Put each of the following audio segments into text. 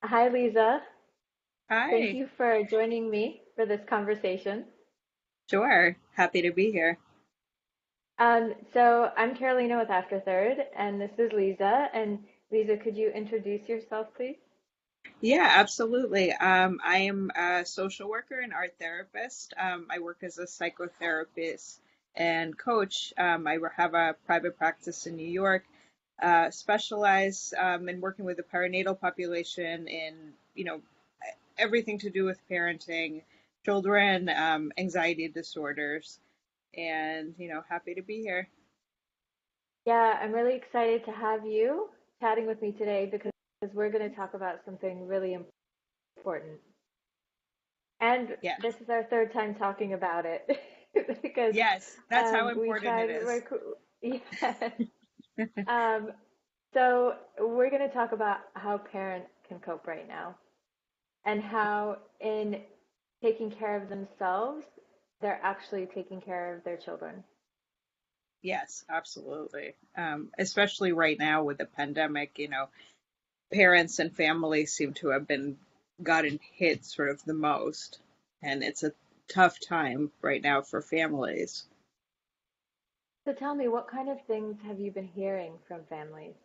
Hi, Lisa. Thank Hi, you for joining me for this conversation. sure. Happy to be here. So I'm Carolina with After Third, and this is Lisa. And Lisa, could you introduce yourself, please? Yeah, absolutely. I am a social worker and art therapist. I work as a psychotherapist and coach. Have a private practice in New York, specialize in working with the perinatal population in, everything to do with parenting, children, anxiety disorders, and, happy to be here. Yeah, I'm really excited to have you chatting with me today because we're going to talk about something really important. And Yes. this is our third time talking about it because Yes, that's how we important it tried. is. Yes. Um, so we're going to talk about how parents can cope right now and how in taking care of themselves, they're actually taking care of their children. Yes, absolutely. Especially right now with the pandemic, parents and families seem to have been gotten hit sort of the most, and it's a tough time right now for families. So tell me, what kind of things have you been hearing from families?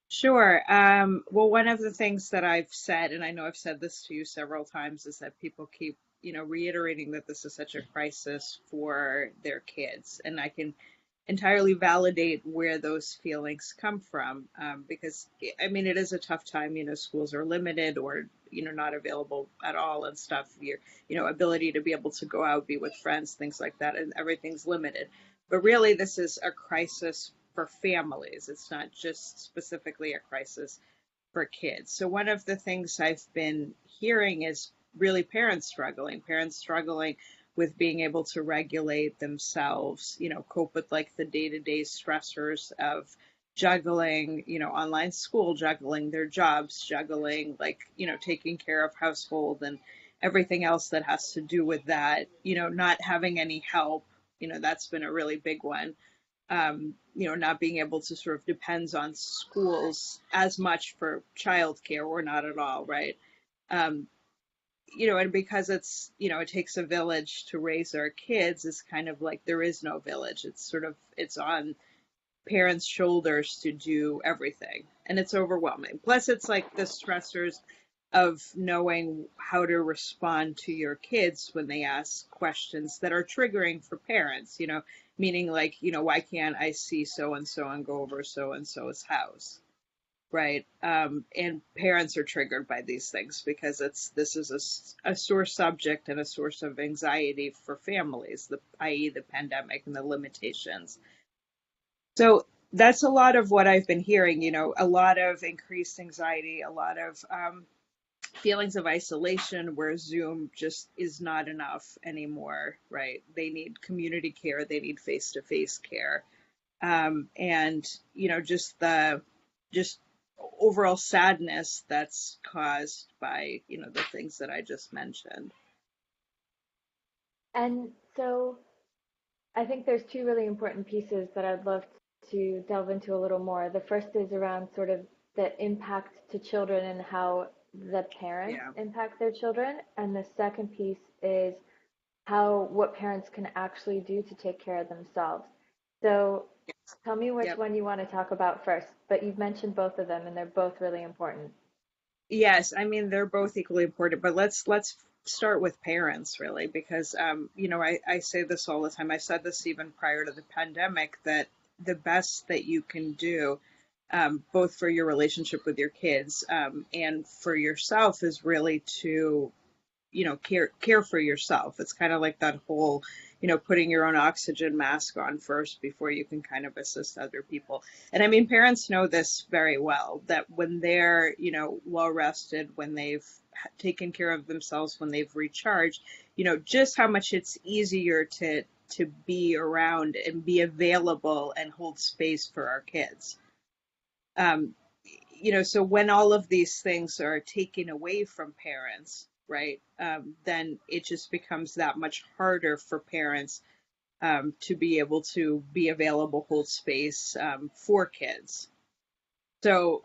Sure. Well, one of the things that I've said, and I know I've said this to you several times, is that people keep, reiterating that this is such a crisis for their kids. And I can entirely validate where those feelings come from, because, I mean, it is a tough time. Schools are limited or, not available at all and stuff. Your, ability to be able to go out, be with friends, things like that, and everything's limited. But really, this is a crisis for families. It's not just specifically a crisis for kids. So, one of the things I've been hearing is really parents struggling with being able to regulate themselves, cope with like the day to day stressors of juggling, online school, juggling their jobs, juggling like, taking care of household and everything else that has to do with that, not having any help. That's been a really big one. Not being able to sort of depends on schools as much for childcare or not at all, right? Um, and because it takes a village to raise our kids, it's kind of like there is no village. It's on parents' shoulders to do everything, and it's overwhelming. Plus, it's like the stressors of knowing how to respond to your kids when they ask questions that are triggering for parents, meaning like, why can't I see so and go over so and so's house? Right. And parents are triggered by these things because this is a sore subject and a source of anxiety for families, i.e., the pandemic and the limitations. So that's a lot of what I've been hearing, a lot of increased anxiety, a lot of feelings of isolation where Zoom just is not enough anymore, right? They need community care, they need face-to-face care. And, just overall sadness that's caused by, the things that I just mentioned. And so I think there's two really important pieces that I'd love to delve into a little more. The first is around sort of the impact to children and how the parents Yeah. impact their children. And the second piece is how what parents can actually do to take care of themselves. So tell me which Yep. one you want to talk about first, but you've mentioned both of them and they're both really important. Yes, I mean they're both equally important, but let's start with parents really because I say this all the time. I said this even prior to the pandemic that the best that you can do, both for your relationship with your kids, and for yourself is really to care for yourself. It's kind of like that whole, putting your own oxygen mask on first before you can kind of assist other people. And I mean, parents know this very well that when they're, well rested, when they've taken care of themselves, when they've recharged, just how much it's easier to be around and be available and hold space for our kids. um, so when all of these things are taken away from parents, right, then it just becomes that much harder for parents, to be able to be available, hold space, for kids. So,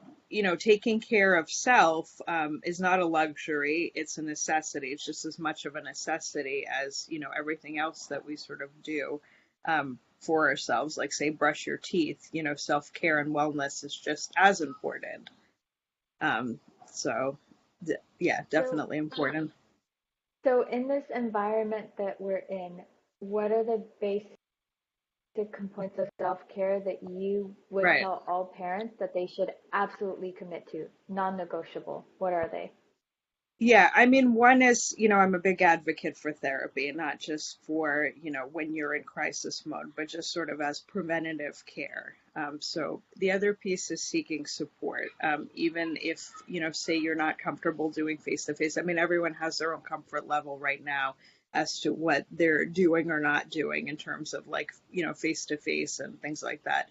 taking care of self is not a luxury, it's a necessity. It's just as much of a necessity as, everything else that we sort of do for ourselves. Like, say, brush your teeth, self care and wellness is just as important. Um, so, yeah, So, definitely important. so in this environment that we're in, what are the basic components of self-care that you would Right. tell all parents that they should absolutely commit to, non-negotiable? What are they? Yeah, I mean, one is, I'm a big advocate for therapy, not just for, when you're in crisis mode, but just sort of as preventative care. So the other piece is seeking support, even if, say you're not comfortable doing face to face. I mean, everyone has their own comfort level right now as to what they're doing or not doing in terms of like, face to face and things like that.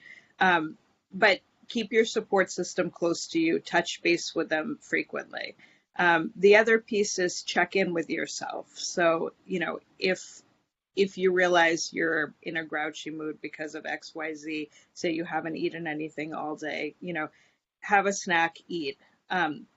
But keep your support system close to you, touch base with them frequently. The other piece is check in with yourself. So, if you realize you're in a grouchy mood because of XYZ, say you haven't eaten anything all day, have a snack, eat. Um,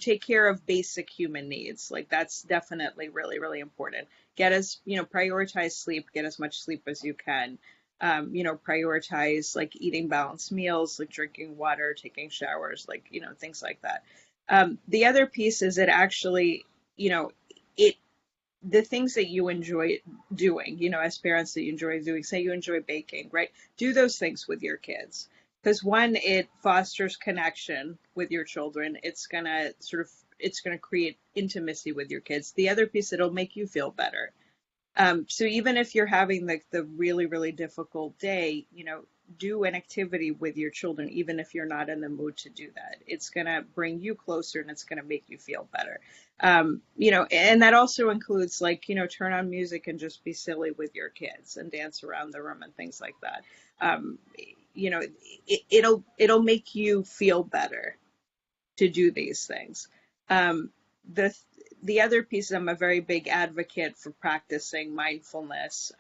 take care of basic human needs. Like that's definitely really, really important. Prioritize sleep, get as much sleep as you can. Prioritize like eating balanced meals, like drinking water, taking showers, like, things like that. The other piece is it actually, you know, it the things that you enjoy doing, as parents that you enjoy doing, say you enjoy baking, right? Do those things with your kids. Because one, it fosters connection with your children. It's gonna create intimacy with your kids. The other piece, it'll make you feel better. So even if you're having like the really, really difficult day, do an activity with your children, even if you're not in the mood to do that. It's going to bring you closer and it's going to make you feel better. And that also includes like, turn on music and just be silly with your kids and dance around the room and things like that. Um, you know, it'll make you feel better to do these things. Um, the the other piece, I'm a very big advocate for practicing mindfulness,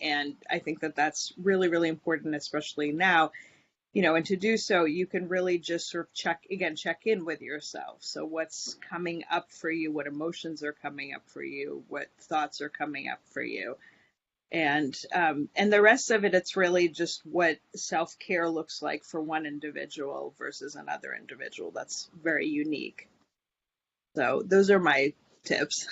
and I think that that's really really important, especially now. And to do so, you can really just sort of check in with yourself. So what's coming up for you? What emotions are coming up for you? What thoughts are coming up for you? And the rest of it, it's really just what self-care looks like for one individual versus another individual. That's very unique. So those are my tips.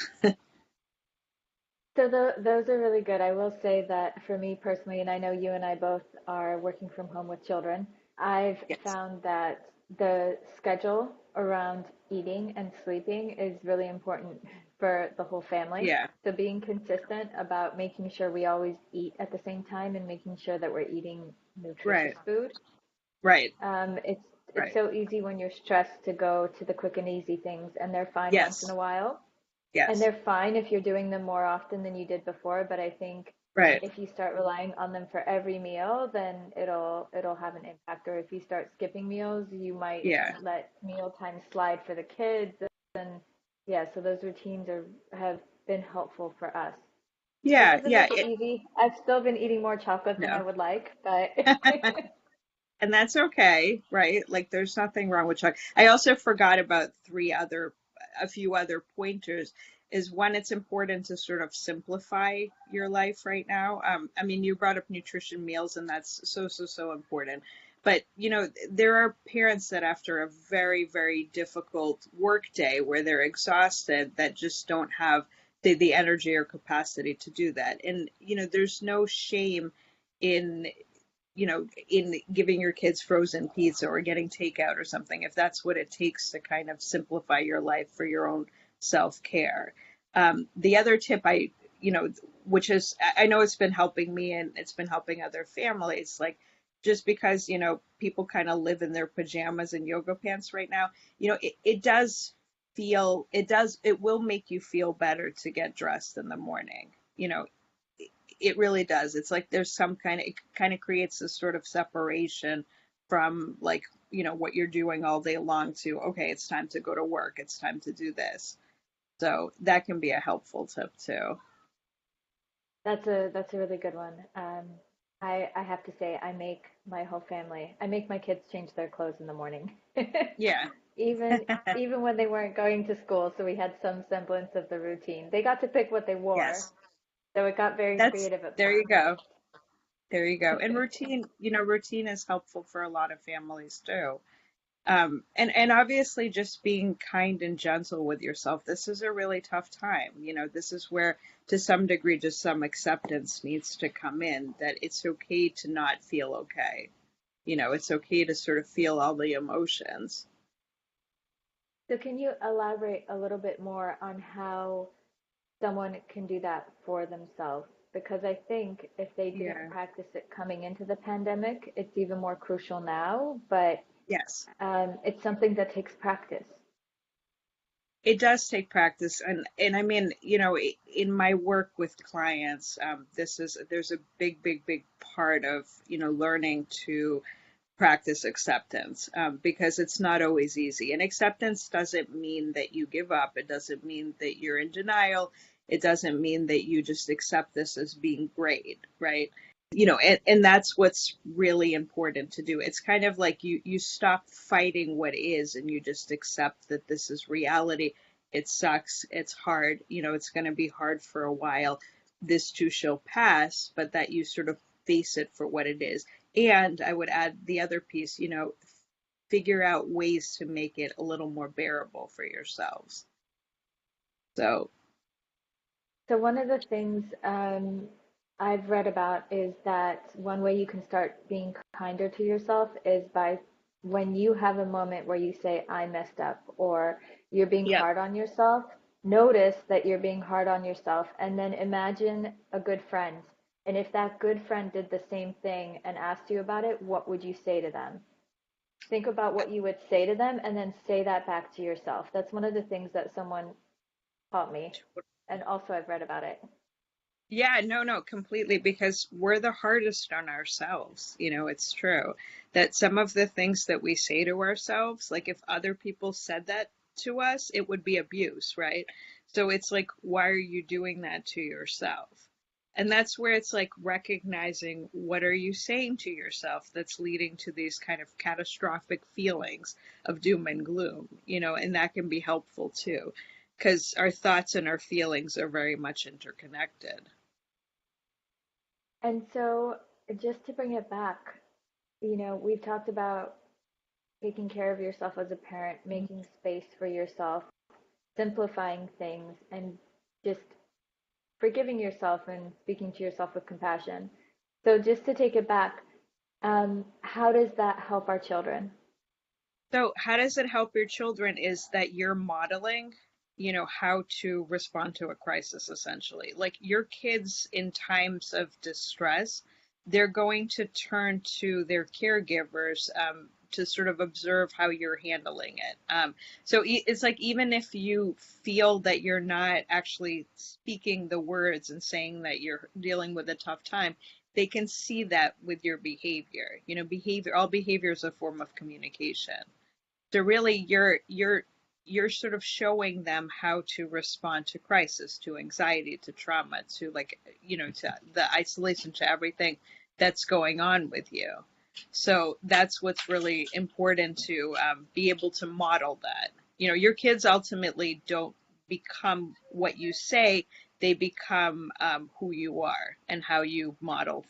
So those are really good. I will say that for me personally, and I know you and I both are working from home with children, I've Yes. found that the schedule around eating and sleeping is really important for the whole family. Yeah. So being consistent about making sure we always eat at the same time and making sure that we're eating nutritious Right. food. Right. It's Right. so easy when you're stressed to go to the quick and easy things, and they're fine once in Yes. a while. And Yes. they're fine if you're doing them more often than you did before, but I think Right. if you start relying on them for every meal, then it'll have an impact. Or if you start skipping meals, you might Yeah. let meal time slide for the kids. And yeah, so those routines have been helpul for us. This Yeah. hasn't Yeah. been easy. I've still been eating more chocolate than I No. would like, but And that's okay, right? Like there's nothing wrong with chocolate. I also forgot about a few other pointers. Is one, it's important to sort of simplify your life right now. I mean, you brought up nutrition meals, and that's so, so, so important. But, there are parents that after a very, very difficult work day where they're exhausted, that just don't have the energy or capacity to do that. And, there's no shame in in giving your kids frozen pizza or getting takeout or something, if that's what it takes to kind of simplify your life for your own self care. The other tip you know, which is, I know it's been helping me and it's been helping other families, like just because, people kind of live in their pajamas and yoga pants right now, it will make you feel better to get dressed in the morning. It really does. It's like there's it kind of creates this sort of separation from like, what you're doing all day long to, okay, it's time to go to work. It's time to do this. So that can be a helpful tip too. that's a really good one. I have to say, I make my whole family, I make my kids change their clothes in the morning. Yeah. Even even when they weren't going to school, so we had some semblance of the routine. They got to pick what they wore, Yes. so it got very That's creative at there you points. go. There you go. And routine, routine is helpful for a lot of families too. And obviously just being kind and gentle with yourself. This is a really tough time. This is where to some degree just some acceptance needs to come in that it's okay to not feel okay. It's okay to sort of feel all the emotions. So can you elaborate a little bit more on how someone can do that for themselves? Because I think if they didn't Yeah. practice it coming into the pandemic, it's even more crucial now, but Yes. it's something that takes practice. It does take practice, and I mean, in my work with clients, there's a big, big, big part of learning to practice acceptance, because it's not always easy. And acceptance doesn't mean that you give up. It doesn't mean that you're in denial. It doesn't mean that you just accept this as being great, right? And that's what's really important to do. It's kind of like you stop fighting what is and you just accept that this is reality. It sucks. It's hard. It's going to be hard for a while. This too shall pass, but that you sort of face it for what it is. And I would add the other piece, figure out ways to make it a little more bearable for yourselves. So, So one of the things I've read about is that one way you can start being kinder to yourself is by when you have a moment where you say, I messed up, or you're being yep. hard on yourself, notice that you're being hard on yourself, and then imagine a good friend. And if that good friend did the same thing and asked you about it, what would you say to them? Think about what you would say to them and then say that back to yourself. That's one of the things that someone taught me. And also, I've read about it. Yeah, no, no, completely, because we're the hardest on ourselves. It's true that some of the things that we say to ourselves, like if other people said that to us, it would be abuse, right? So it's like, why are you doing that to yourself? And that's where it's like recognizing what are you saying to yourself that's leading to these kind of catastrophic feelings of doom and gloom, and that can be helpful too, because our thoughts and our feelings are very much interconnected. And so, just to bring it back, we've talked about taking care of yourself as a parent, making space for yourself, simplifying things, and just forgiving yourself and speaking to yourself with compassion. So, just to take it back, how does that help our children? So, how does it help your children is that you're modeling, how to respond to a crisis essentially. Like your kids in times of distress, they're going to turn to their caregivers, to sort of observe how you're handling it. So it's like even if you feel that you're not actually speaking the words and saying that you're dealing with a tough time, they can see that with your behavior. All behavior is a form of communication. So really you're sort of showing them how to respond to crisis, to anxiety, to trauma, to like, to the isolation, to everything that's going on with you. So that's what's really important to be able to model that. Your kids ultimately don't become what you say, they become who you are and how you model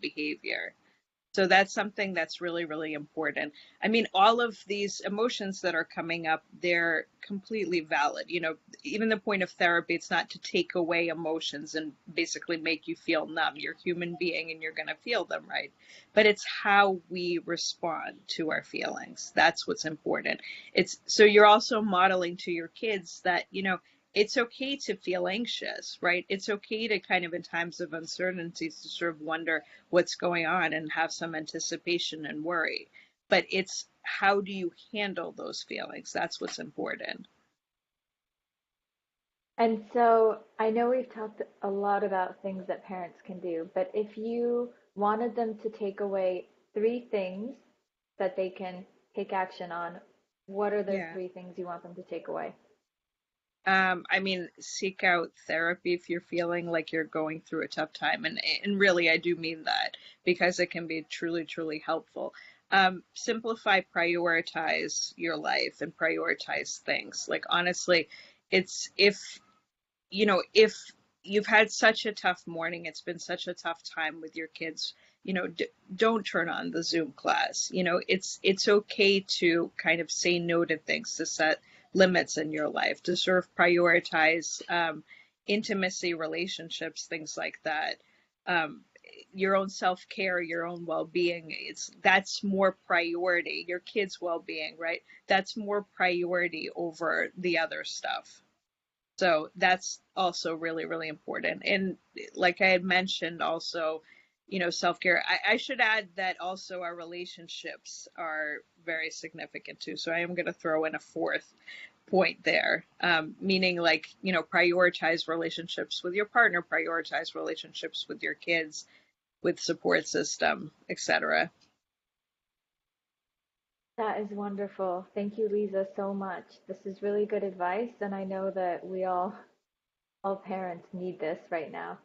behavior. So that's something that's really, really important. I mean, all of these emotions that are coming up, they're completely valid. Even the point of therapy, it's not to take away emotions and basically make you feel numb. You're a human being and you're going to feel them, right? But it's how we respond to our feelings. That's what's important. It's so you're also modeling to your kids that, it's okay to feel anxious, right? It's okay to kind of in times of uncertainties to sort of wonder what's going on and have some anticipation and worry. But it's how do you handle those feelings? That's what's important. And so, I know we've talked a lot about things that parents can do, but if you wanted them to take away three things that they can take action on, what are those Yeah. three things you want them to take away? I mean, seek out therapy if you're feeling like you're going through a tough time. And really, I do mean that because it can be truly, truly helpful. Simplify, prioritize your life and prioritize things. Like, honestly, it's if you've had such a tough morning, it's been such a tough time with your kids, don't turn on the Zoom class. It's okay to kind of say no to things, to set limits in your life, to sort of prioritize intimacy, relationships, things like that. Um, your own self-care, your own well-being, that's more priority. Your kids' well-being, right? That's more priority over the other stuff. So that's also really, really important. And like I had mentioned, also, self care. I should add that also our relationships are very significant too. So I am going to throw in a fourth point there, meaning like, prioritize relationships with your partner, prioritize relationships with your kids, with support system, etc. That is wonderful. Thank you, Lisa, so much. This is really good advice, and I know that all parents need this right now.